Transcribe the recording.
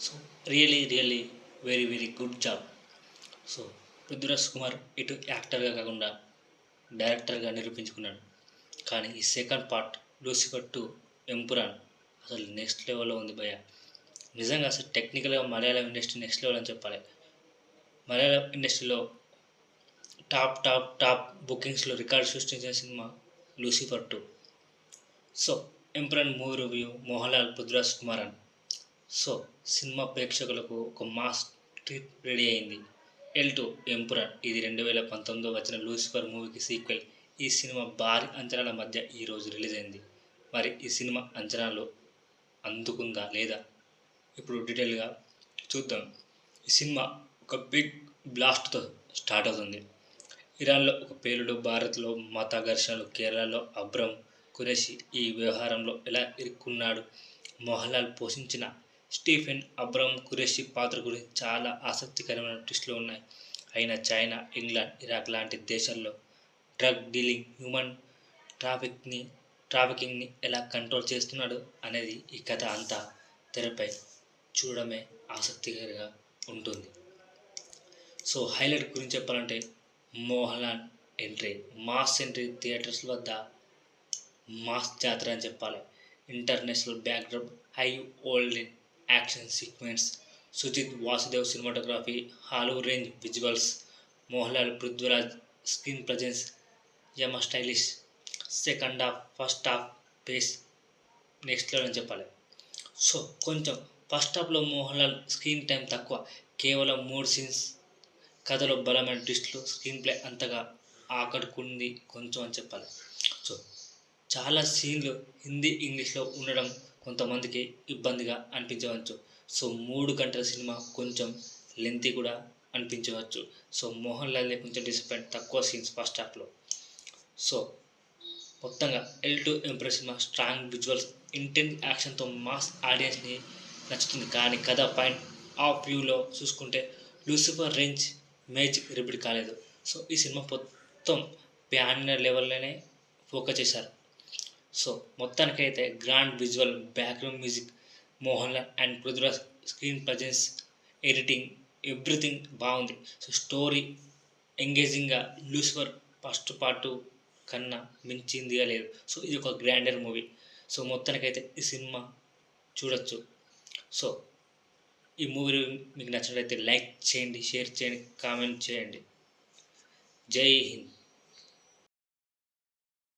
So really very good job. So Prithviraj Kumar ఇటు యాక్టర్గా కాకుండా డైరెక్టర్గా నిరూపించుకున్నాడు. కానీ ఈ సెకండ్ పార్ట్ లూసిఫర్ 2 ఎంపురాన్ అసలు నెక్స్ట్ లెవెల్లో ఉంది భయ్య. నిజంగా అసలు టెక్నికల్గా మలయాళం ఇండస్ట్రీ నెక్స్ట్ లెవెల్ అని చెప్పాలి. మలయాళం ఇండస్ట్రీలో టాప్ బుకింగ్స్లో రికార్డు సృష్టించిన cinema Lucifer 2. So Empuraan movie review Mohanlal Prithviraj Kumaran. So cinema ప్రేక్షకులకు ఒక మాస్ ట్రీట్ రెడీ అయింది. L2 ఎంపురాన్ ఇది 2019 వచ్చిన లూసిఫర్ మూవీకి సీక్వెల్. ఈ సినిమా భారీ అంచనాల మధ్య ఈరోజు రిలీజ్ అయింది. మరి ఈ సినిమా అంచనాలు అందుకుందా లేదా ఇప్పుడు డీటెయిల్గా చూద్దాం. ఈ సినిమా ఒక బిగ్ బ్లాస్ట్తో స్టార్ట్ అవుతుంది. ఇరాన్లో ఒక పేలుడు, భారత్లో మత ఘర్షణలు, కేరళలో అబ్రమ్ ఖురేషి ఈ వ్యవహారంలో ఎలా ఇరుక్కున్నాడు, మోహన్లాల్ పోషించిన స్టీఫెన్ అబ్రమ్ ఖురేషి పాత్ర గురించి చాలా ఆసక్తికరమైన ట్విస్టులు ఉన్నాయి. అయినా చైనా, ఇంగ్లాండ్, ఇరాక్ లాంటి దేశాల్లో డ్రగ్ డీలింగ్, హ్యూమన్ ట్రాఫికింగ్ని ఎలా కంట్రోల్ చేస్తున్నాడు అనేది ఈ కథ అంతా తెరపై చూడడమే ఆసక్తికరంగా ఉంటుంది. సో హైలైట్ గురించి చెప్పాలంటే Mohanlal entry, mass entry, theatres వద్ద మాస్ జాతర అని చెప్పాలి. International backdrop, high olden action sequence, Sujith Vasudev cinematography, Hollywood range visuals, Mohanlal Prithviraj screen presence యమ stylish. Second half first half pace next level అని చెప్పాలి. సో కొంచెం ఫస్ట్ హాఫ్లో మోహన్లాల్ స్క్రీన్ టైం తక్కువ, కేవలం 3 సీన్స్. కథలో బలమైన ట్విస్టులు, స్క్రీన్ ప్లే అంతగా ఆకట్టుకుంది కొంచెం అని చెప్పాలి. సో చాలా సీన్లు హిందీ, ఇంగ్లీష్లో ఉండడం కొంతమందికి ఇబ్బందిగా అనిపించవచ్చు. సో 3 గంటల సినిమా కొంచెం లెంతీ కూడా అనిపించవచ్చు. సో మోహన్లాల్ కొంచెం డిసప్పాయింట్, తక్కువ సీన్స్ ఫస్ట్ హాఫ్లో. సో మొత్తంగా L2 Empuraan cinema strong visuals, intense యాక్షన్తో మాస్ ఆడియన్స్ని నచ్చుతుంది. కానీ కథ పాయింట్ ఆఫ్ వ్యూలో చూసుకుంటే లూసిఫర్ రేంజ్ మ్యాజిక్ రిపీట్ కాలేదు. సో ఈ సినిమా మొత్తం ప్యాన్ లెవెల్లోనే ఫోకస్ చేశారు. సో మొత్తానికైతే grand visual, background music, Mohanlal and Prithviraj screen presence, editing, everything బాగుంది. సో స్టోరీ ఎంగేజింగ్గా లూసిఫర్ ఫస్ట్ పార్ట్ కన్నా మించిందిగా లేదు. సో ఇది ఒక గ్రాండర్ మూవీ. సో మొత్తానికైతే ఈ సినిమా చూడొచ్చు. సో ఈ మూవీ మీకు నచ్చినట్లయితే లైక్ చేయండి, షేర్ చేయండి, కామెంట్ చేయండి. జై హింద్.